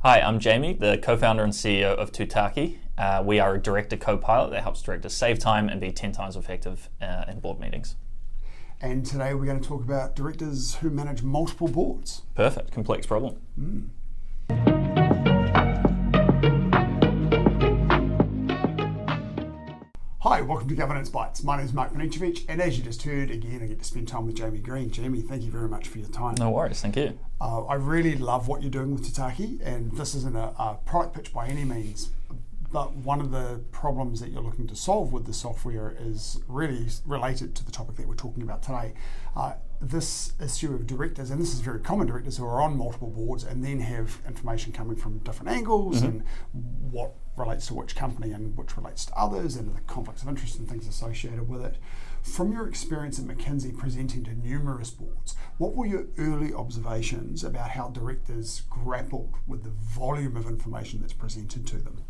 Hi, I'm Jamie, the co-founder and CEO of Tutaki. We are a director co-pilot that helps directors save time and be 10 times effective in board meetings. And today we're going to talk about directors who manage multiple boards. Perfect, complex problem. Hi, welcome to Governance Bites. My name is Banicevich, and as you just heard, again, I get to spend time with Jamie Green. Jamie, thank you very much for your time. No worries, thank you. I really love what you're doing with Tutaki, and this isn't a product pitch by any means, but one of the problems that you're looking to solve with the software is really related to the topic that we're talking about today. This issue of directors, and this is very common, directors who are on multiple boards and then have information coming from different angles and what relates to which company and which relates to others and the conflicts of interest and things associated with it. From your experience at McKinsey presenting to numerous boards, what were your early observations about how directors grappled with the volume of information that's presented to them?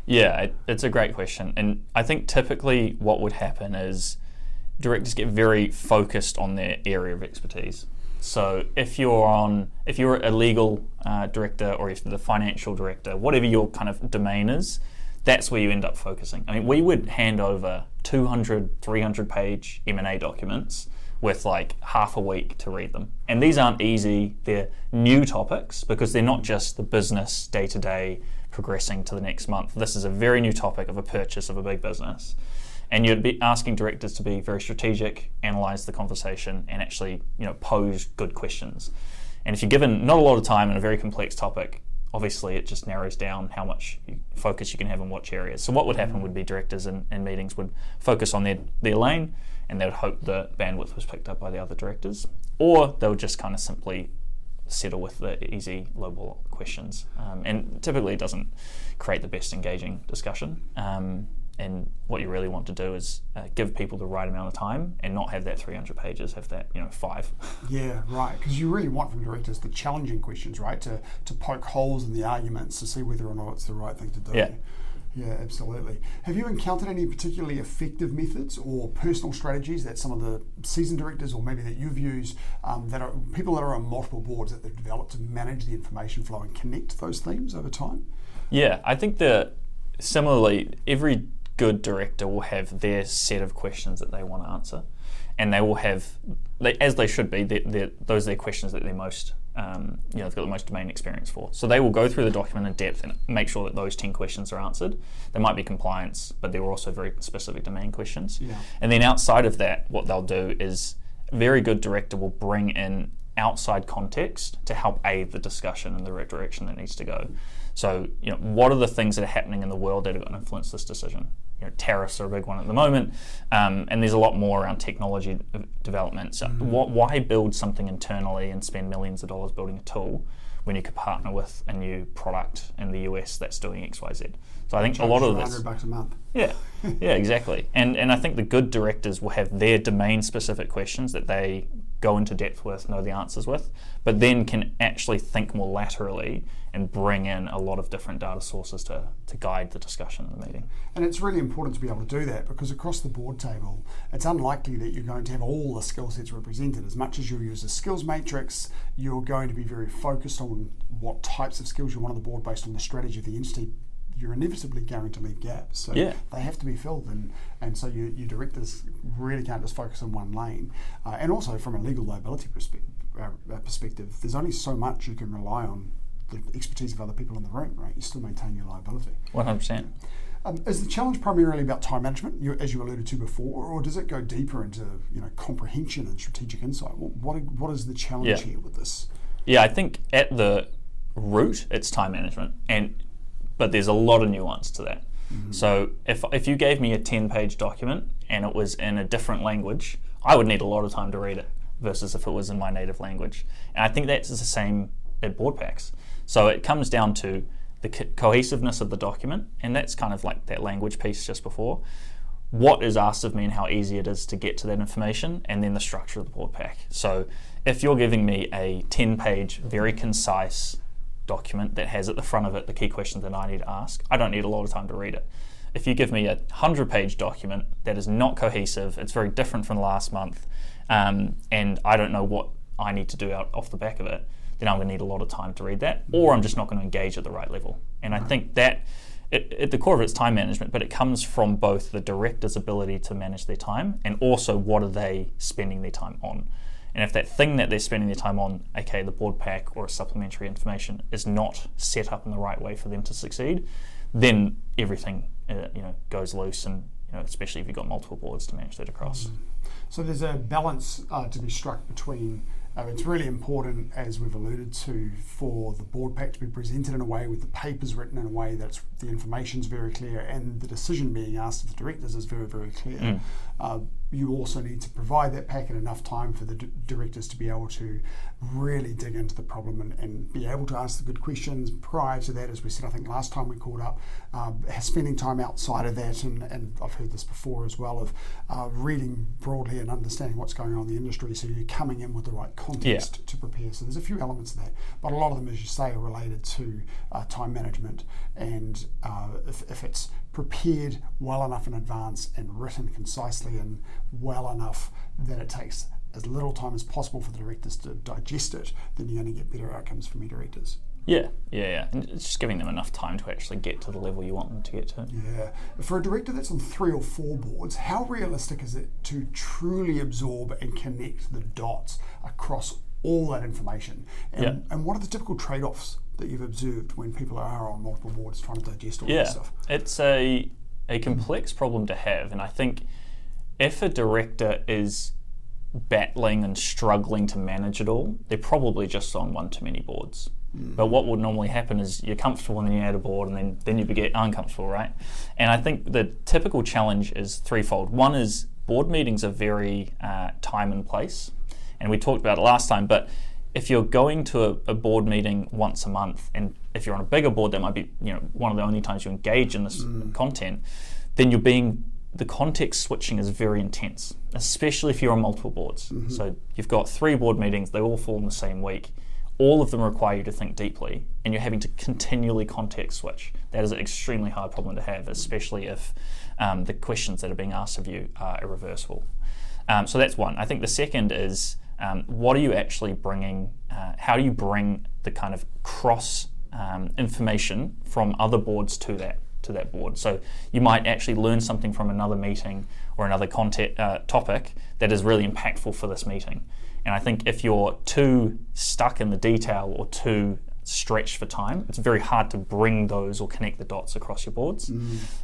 Yeah, it's a great question. And I think typically what would happen is directors get very focused on their area of expertise. So if you're a legal director or if you're the financial director, whatever your kind of domain is, that's where you end up focusing. I mean, we would hand over 200, 300 page M&A documents with like half a week to read them. And these aren't easy, they're new topics because they're not just the business day-to-day progressing to the next month. This is a very new topic of a purchase of a big business. And you'd be asking directors to be very strategic, analyze the conversation, and actually, pose good questions. And if you're given not a lot of time in a very complex topic, obviously it just narrows down how much focus you can have in which areas. So what would happen would be directors in meetings would focus on their lane, and they would hope the bandwidth was picked up by the other directors, or they would just kind of simply settle with the easy low-ball questions. And typically it doesn't create the best engaging discussion. And what you really want to do is give people the right amount of time and not have that 300 pages, have that 5. Yeah, right. Because you really want from directors the challenging questions, right? To poke holes in the arguments to see whether or not it's the right thing to do. Yeah, absolutely. Have you encountered any particularly effective methods or personal strategies that some of the seasoned directors or maybe that you've used that are people that are on multiple boards that they've developed to manage the information flow and connect those themes over time? Yeah, I think that similarly, every good director will have their set of questions that they want to answer, and they will have, as they should be, those are their questions that they're most, they've got the most domain experience for. So they will go through the document in depth and make sure that those 10 questions are answered. They might be compliance, but they're also very specific domain questions. Yeah. And then outside of that, what they'll do is a very good director will bring in outside context to help aid the discussion in the right direction that needs to go. So, what are the things that are happening in the world that are going to influence this decision? Tariffs are a big one at the moment, and there's a lot more around technology development. So why build something internally and spend millions of dollars building a tool when you could partner with a new product in the US that's doing X, Y, Z? So I think a lot of this, $100 a month. Yeah, exactly. And I think the good directors will have their domain-specific questions that they go into depth with, know the answers with, but then can actually think more laterally and bring in a lot of different data sources to guide the discussion in the meeting. And it's really important to be able to do that because across the board table, it's unlikely that you're going to have all the skill sets represented. As much as you use a skills matrix, you're going to be very focused on what types of skills you want on the board based on the strategy of the entity. You're inevitably going to leave gaps. So they have to be filled, and so your directors really can't just focus on one lane. And also from a legal liability perspective, there's only so much you can rely on the expertise of other people in the room, right? You still maintain your liability. 100%. Is the challenge primarily about time management, as you alluded to before, or does it go deeper into comprehension and strategic insight? What is the challenge here with this? Yeah, I think at the root, it's time management, but there's a lot of nuance to that. Mm-hmm. So if you gave me a 10-page document and it was in a different language, I would need a lot of time to read it versus if it was in my native language. And I think that's the same at board packs. So it comes down to the cohesiveness of the document, and that's kind of like that language piece just before. What is asked of me and how easy it is to get to that information, and then the structure of the board pack. So if you're giving me a 10-page, very concise document that has at the front of it the key questions that I need to ask, I don't need a lot of time to read it. If you give me a 100-page document that is not cohesive, it's very different from last month, and I don't know what I need to do out off the back of it, then I'm going to need a lot of time to read that, or I'm just not going to engage at the right level. And I think that at the core of it's time management, but it comes from both the director's ability to manage their time and also what are they spending their time on. And if that thing that they're spending their time on, aka the board pack or supplementary information, is not set up in the right way for them to succeed, then everything goes loose, and especially if you've got multiple boards to manage that across. So there's a balance to be struck between. It's really important, as we've alluded to, for the board pack to be presented in a way with the papers written in a way that the information's very clear and the decision being asked of the directors is very, very clear. You also need to provide that pack in enough time for the directors to be able to really dig into the problem and be able to ask the good questions. Prior to that, as we said, I think last time we called up, spending time outside of that, and I've heard this before as well, of reading broadly and understanding what's going on in the industry, so you're coming in with the right context to prepare. So there's a few elements of that, but a lot of them, as you say, are related to time management, and if it's prepared well enough in advance and written concisely and well enough that it takes as little time as possible for the directors to digest it, then you're going to get better outcomes from your directors. Yeah. And it's just giving them enough time to actually get to the level you want them to get to. Yeah. For a director that's on 3 or 4 boards, how realistic is it to truly absorb and connect the dots across all that information? And what are the typical trade-offs that you've observed when people are on multiple boards trying to digest all that stuff? It's a complex problem to have, and I think if a director is battling and struggling to manage it all, they're probably just on one too many boards. But what would normally happen is you're comfortable and then you add a board, and then you get uncomfortable, right? And I think the typical challenge is threefold. One is board meetings are very time and place, and we talked about it last time, but if you're going to a board meeting once a month, and if you're on a bigger board, that might be one of the only times you engage in this content, then the context switching is very intense, especially if you're on multiple boards. So you've got 3 board meetings, they all fall in the same week. All of them require you to think deeply, and you're having to continually context switch. That is an extremely hard problem to have, especially if the questions that are being asked of you are irreversible. So that's one. I think the second is, what are you actually bringing? How do you bring the kind of cross information from other boards to that board? So you might actually learn something from another meeting or another topic that is really impactful for this meeting. And I think if you're too stuck in the detail or too stretched for time, it's very hard to bring those or connect the dots across your boards.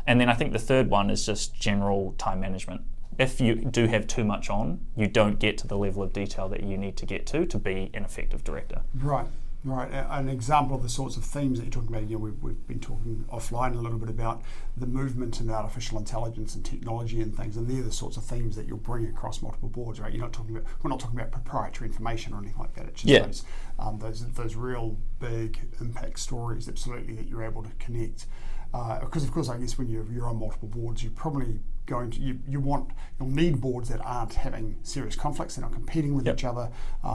And then I think the third one is just general time management. If you do have too much on, you don't get to the level of detail that you need to get to be an effective director. Right. An example of the sorts of themes that you're talking about, we've been talking offline a little bit about the movement in artificial intelligence and technology and things, and they're the sorts of themes that you'll bring across multiple boards, right? We're not talking about proprietary information or anything like that. It's just those real big impact stories, absolutely, that you're able to connect. Because of course, I guess when you're on multiple boards, you're probably you'll need boards that aren't having serious conflicts. They're not competing with each other.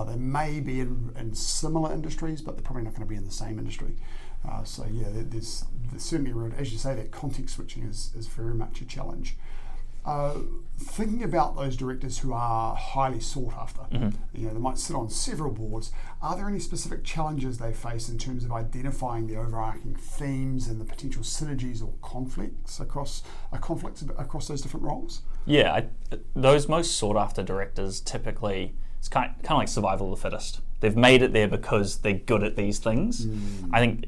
They may be in similar industries, but they're probably not going to be in the same industry. There's certainly, as you say, that context switching is very much a challenge. Thinking about those directors who are highly sought after, they might sit on several boards. Are there any specific challenges they face in terms of identifying the overarching themes and the potential synergies or conflicts across those different roles? Yeah, those most sought after directors typically, it's kind of like survival of the fittest. They've made it there because they're good at these things. I think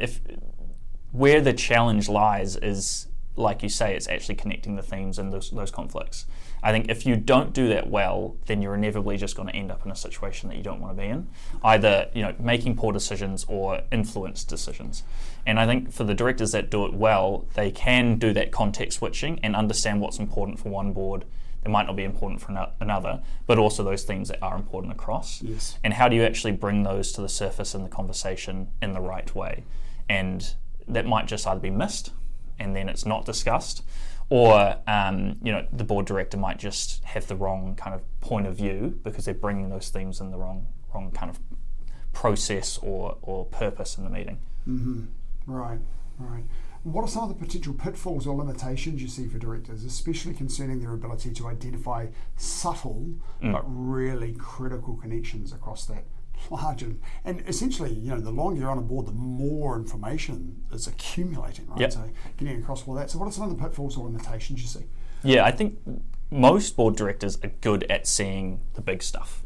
where the challenge lies is, like you say, it's actually connecting the themes and those conflicts. I think if you don't do that well, then you're inevitably just going to end up in a situation that you don't want to be in, either making poor decisions or influenced decisions. And I think for the directors that do it well, they can do that context switching and understand what's important for one board that might not be important for another, but also those themes that are important across. Yes. And how do you actually bring those to the surface in the conversation in the right way? And that might just either be missed and then it's not discussed, or the board director might just have the wrong kind of point of view because they're bringing those themes in the wrong kind of process or purpose in the meeting. Right. What are some of the potential pitfalls or limitations you see for directors, especially concerning their ability to identify subtle but really critical connections across that large, and essentially, the longer you're on a board, the more information is accumulating, right? Yep. So getting across all that. So what are some of the pitfalls or limitations you see? Yeah, I think most board directors are good at seeing the big stuff,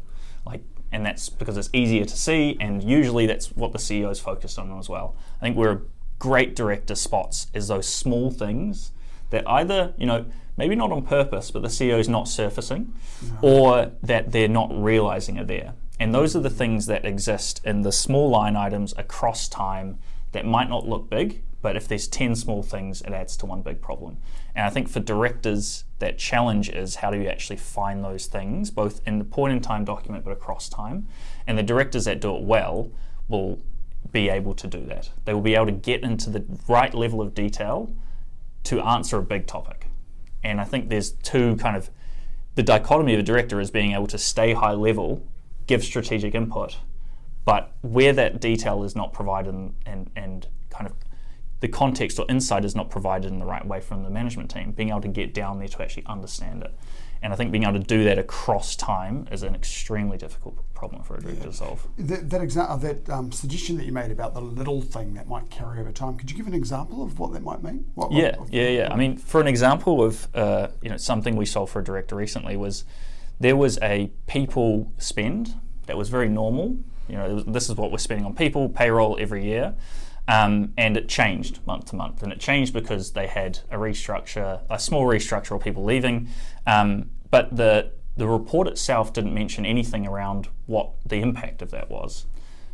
and that's because it's easier to see, and usually that's what the CEO is focused on as well. I think where a great director spots is those small things that either, maybe not on purpose, but the CEO is not surfacing, or that they're not realizing are there. And those are the things that exist in the small line items across time that might not look big, but if there's 10 small things, it adds to one big problem. And I think for directors, that challenge is how do you actually find those things, both in the point in time document, but across time. And the directors that do it well will be able to do that. They will be able to get into the right level of detail to answer a big topic. And I think there's two the dichotomy of a director is being able to stay high level, give strategic input, but where that detail is not provided and the context or insight is not provided in the right way from the management team, being able to get down there to actually understand it. And I think being able to do that across time is an extremely difficult problem for a director to solve. That suggestion that you made about the little thing that might carry over time, could you give an example of what that might mean? Yeah. I mean, for an example of something we solved for a director recently was there was a people spend that was very normal. This is what we're spending on people, payroll every year. And it changed month to month, and it changed because they had a small restructure or people leaving, but the report itself didn't mention anything around what the impact of that was.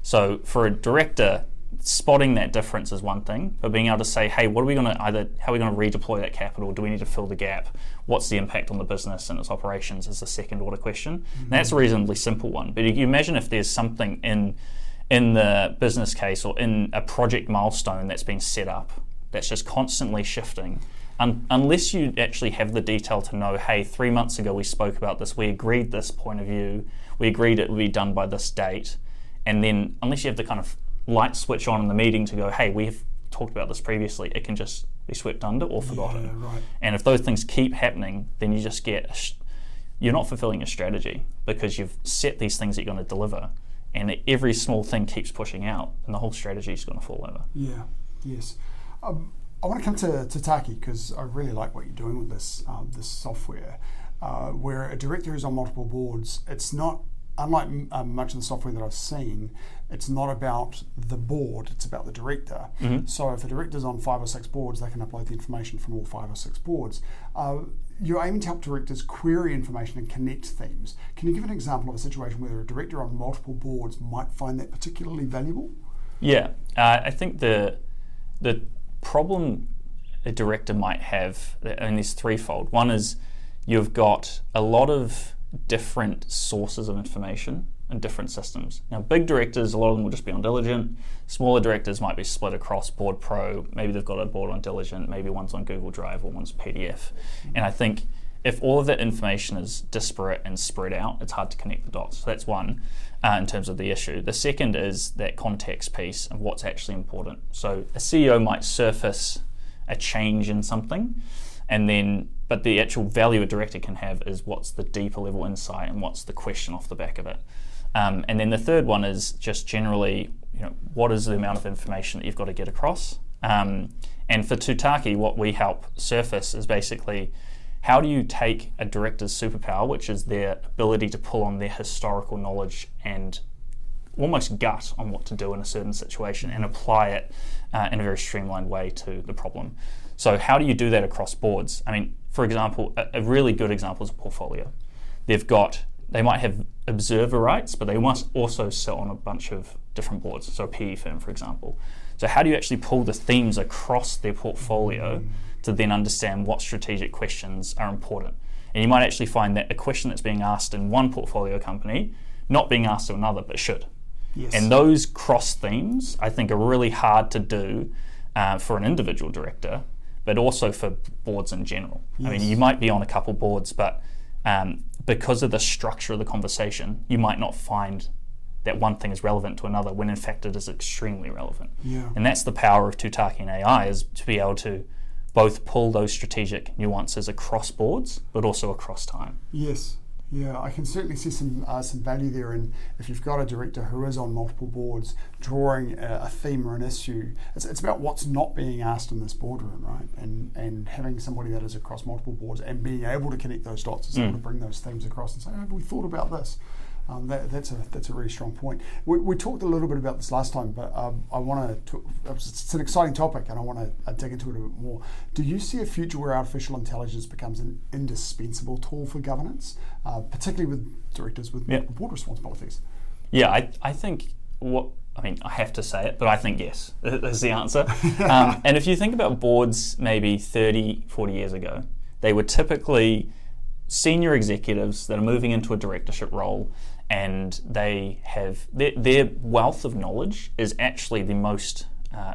So for a director, spotting that difference is one thing, but being able to say, hey, how are we going to redeploy that capital? Do we need to fill the gap? What's the impact on the business and its operations is the second order question. Mm-hmm. And that's a reasonably simple one, but you imagine if there's something in the business case or in a project milestone that's been set up that's just constantly shifting, unless you actually have the detail to know, hey, 3 months ago we spoke about this, we agreed this point of view, we agreed it would be done by this date, and then unless you have the light switch on in the meeting to go, hey, we've talked about this previously, it can just be swept under or forgotten. Yeah, right. And if those things keep happening, then you just you're not fulfilling your strategy because you've set these things that you're going to deliver, and every small thing keeps pushing out, and the whole strategy is going to fall over. Yeah, yes. I want to come to Tutaki because I really like what you're doing with this software. Where a director is on multiple boards, it's not, unlike much of the software that I've seen, it's not about the board, it's about the director. Mm-hmm. So if a director's on 5 or 6 boards, they can upload the information from all 5 or 6 boards. You're aiming to help directors query information and connect themes. Can you give an example of a situation where a director on multiple boards might find that particularly valuable? Yeah, I think the problem a director might have, and there's threefold. One is you've got a lot of different sources of information and different systems. Now, big directors, a lot of them will just be on Diligent. Smaller directors might be split across Board Pro. Maybe they've got a board on Diligent, maybe one's on Google Drive or one's PDF. And I think if all of that information is disparate and spread out, it's hard to connect the dots. So that's one in terms of the issue. The second is that context piece of what's actually important. So a CEO might surface a change in something, but the actual value a director can have is what's the deeper level insight and what's the question off the back of it. And then the third one is just generally, what is the amount of information that you've got to get across? And for Tutaki, what we help surface is basically how do you take a director's superpower, which is their ability to pull on their historical knowledge and almost gut on what to do in a certain situation and apply it in a very streamlined way to the problem. So how do you do that across boards? I mean, for example, a really good example is a portfolio. They might have observer rights, but they must also sit on a bunch of different boards, so a PE firm, for example. So how do you actually pull the themes across their portfolio to then understand what strategic questions are important? And you might actually find that a question that's being asked in one portfolio company, not being asked to another, but should. Yes. And those cross themes, I think, are really hard to do for an individual director, but also for boards in general. Yes. I mean, you might be on a couple boards, but because of the structure of the conversation, you might not find that one thing is relevant to another when in fact it is extremely relevant. Yeah. And that's the power of Tutaki and AI, is to be able to both pull those strategic nuances across boards, but also across time. Yes. Yeah, I can certainly see some value there. And if you've got a director who is on multiple boards, drawing a theme or an issue, it's about what's not being asked in this boardroom, right? And having somebody that is across multiple boards and being able to connect those dots, is able to bring those themes across and say, oh, have we thought about this? That's a really strong point. We talked a little bit about this last time, but I want to. It's an exciting topic, and I want to dig into it a bit more. Do you see a future where artificial intelligence becomes an indispensable tool for governance, particularly with directors with board responsibilities? Yeah, I think I have to say it, but I think yes is the answer. And if you think about boards maybe 30, 40 years ago, they were typically senior executives that are moving into a directorship role, and they have their wealth of knowledge is actually the most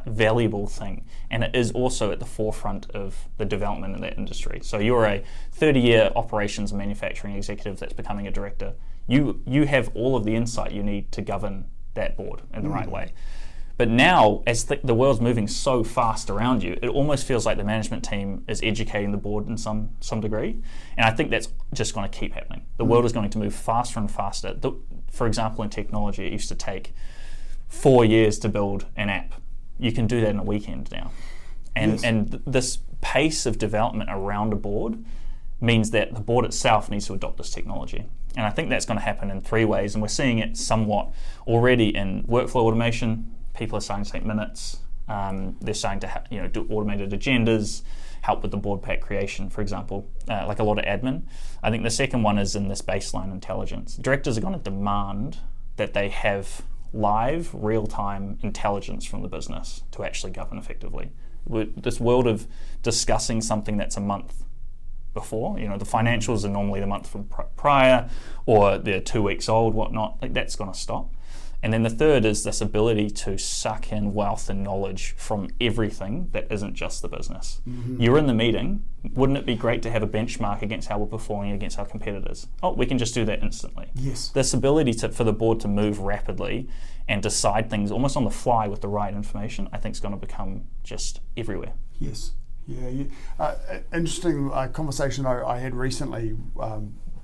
valuable thing, and it is also at the forefront of the development in that industry. So you're a 30-year operations and manufacturing executive that's becoming a director. You have all of the insight you need to govern that board in the right way. But now, as the world's moving so fast around you, it almost feels like the management team is educating the board in some degree. And I think that's just going to keep happening. The world is going to move faster and faster. For example, in technology, it used to take 4 years to build an app. You can do that in a weekend now. And this pace of development around a board means that the board itself needs to adopt this technology. And I think that's going to happen in 3 ways. And we're seeing it somewhat already in workflow automation. People are starting to take minutes. They're starting to do automated agendas, help with the board pack creation, for example, like a lot of admin. I think the second one is in this baseline intelligence. Directors are going to demand that they have live, real-time intelligence from the business to actually govern effectively. This world of discussing something that's a month before, the financials are normally the month from prior, or they're 2 weeks old, whatnot. Like, that's going to stop. And then the third is this ability to suck in wealth and knowledge from everything that isn't just the business. You're in the meeting. Wouldn't it be great to have a benchmark against how we're performing against our competitors? Oh, we can just do that instantly. Yes. This ability for the board to move rapidly and decide things almost on the fly with the right information, I think is going to become just everywhere. Yes. Yeah. Interesting conversation I had recently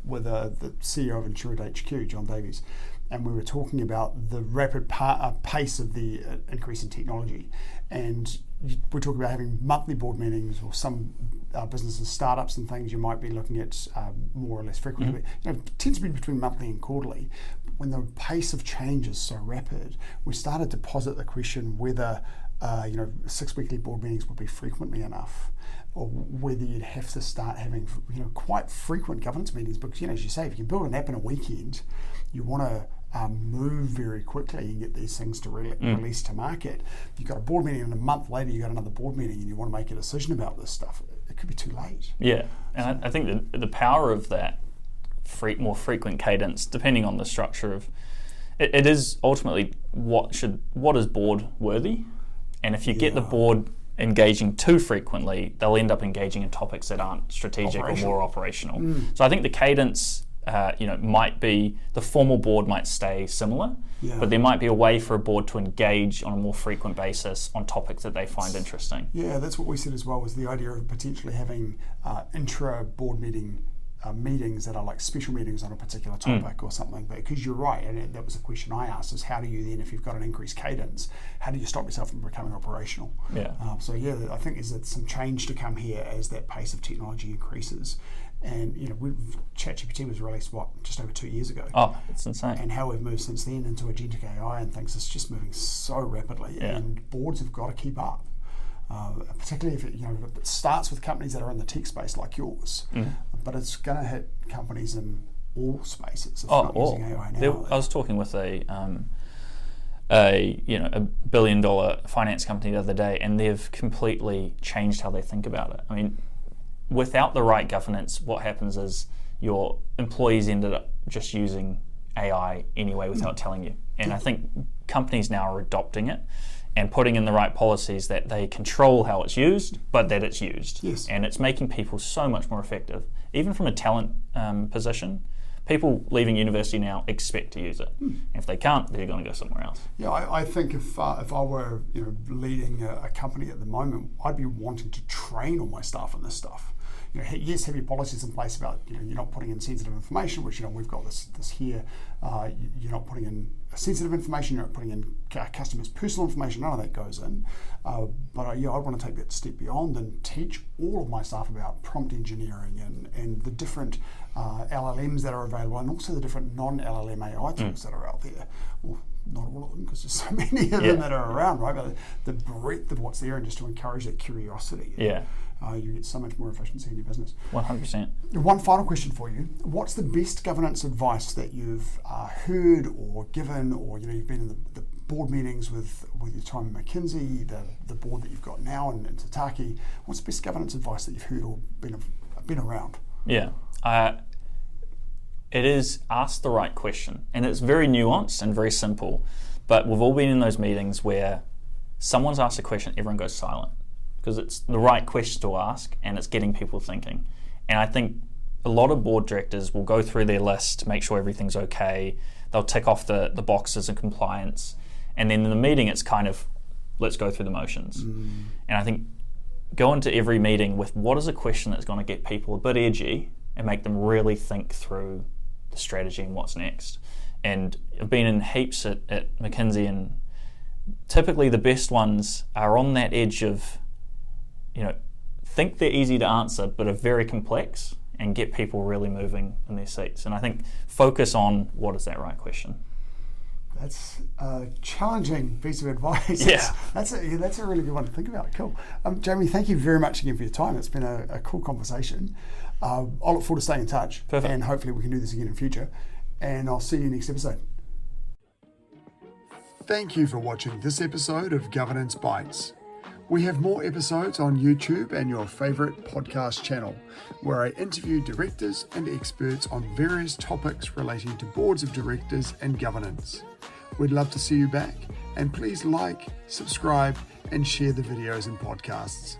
with the CEO of Insurance HQ, John Davies. And we were talking about the rapid pace of the increase in technology. And we're talking about having monthly board meetings, or some businesses, startups and things you might be looking at more or less frequently. But, it tends to be between monthly and quarterly. When the pace of change is so rapid, we started to posit the question whether 6 weekly board meetings would be frequently enough, or whether you'd have to start having quite frequent governance meetings. Because as you say, if you can build an app in a weekend, you want to move very quickly and get these things to release to market. You've got a board meeting, and a month later you've got another board meeting, and you want to make a decision about this stuff. It could be too late. Yeah, and I think the power of that more frequent cadence, depending on the structure of it is ultimately what is board worthy. And if you get the board engaging too frequently, they'll end up engaging in topics that aren't strategic or more operational. So I think the cadence might be, the formal board might stay similar, but there might be a way for a board to engage on a more frequent basis on topics that they find interesting. Yeah, that's what we said as well, was the idea of potentially having intra-board meetings that are like special meetings on a particular topic or something. But because you're right, and that was the question I asked, is how do you then, if you've got an increased cadence, how do you stop yourself from becoming operational? I think there's some change to come here as that pace of technology increases. And ChatGPT was released just over 2 years ago. Oh, it's insane! And how we've moved since then into agentic AI and things, it's just moving so rapidly. And boards have got to keep up, particularly if it starts with companies that are in the tech space like yours, but it's going to hit companies in all spaces. If not using AI now. I was talking with a $1 billion finance company the other day, and they've completely changed how they think about it. I mean, without the right governance, what happens is your employees ended up just using AI anyway without telling you. And I think companies now are adopting it and putting in the right policies that they control how it's used, but that it's used. Yes. And it's making people so much more effective. Even from a talent position, people leaving university now expect to use it. If they can't, they're going to go somewhere else. Yeah, I think if I were leading a company at the moment, I'd be wanting to train all my staff on this stuff. yes, have your policies in place about you're not putting in sensitive information, which we've got this here. You're not putting in sensitive information. You're not putting in customers' personal information. None of that goes in. But I want to take that step beyond and teach all of my staff about prompt engineering and the different LLMs that are available, and also the different non-LLM AI tools that are out there. Well, not all of them, because there's so many of them that are around, right? But the breadth of what's there, and just to encourage that curiosity. You get so much more efficiency in your business. 100%. One final question for you. What's the best governance advice that you've heard or given, or you've been in the board meetings with your time at McKinsey, the board that you've got now in Tutaki? What's the best governance advice that you've heard or been around? It is ask the right question, and it's very nuanced and very simple, but we've all been in those meetings where someone's asked a question, everyone goes silent, because it's the right question to ask and it's getting people thinking. And I think a lot of board directors will go through their list to make sure everything's okay. They'll tick off the boxes in compliance, and then in the meeting it's kind of, let's go through the motions. And I think go into every meeting with what is a question that's going to get people a bit edgy and make them really think through the strategy and what's next. And I've been in heaps at McKinsey, and typically the best ones are on that edge of, think they're easy to answer but are very complex, and get people really moving in their seats. And I think focus on what is that right question. That's a challenging piece of advice. That's a really good one to think about. Cool. Jamie, thank you very much again for your time. It's been a cool conversation. I'll look forward to staying in touch. Perfect. And hopefully we can do this again in future. And I'll see you next episode. Thank you for watching this episode of Governance Bites. We have more episodes on YouTube and your favourite podcast channel, where I interview directors and experts on various topics relating to boards of directors and governance. We'd love to see you back, and please like, subscribe, and share the videos and podcasts.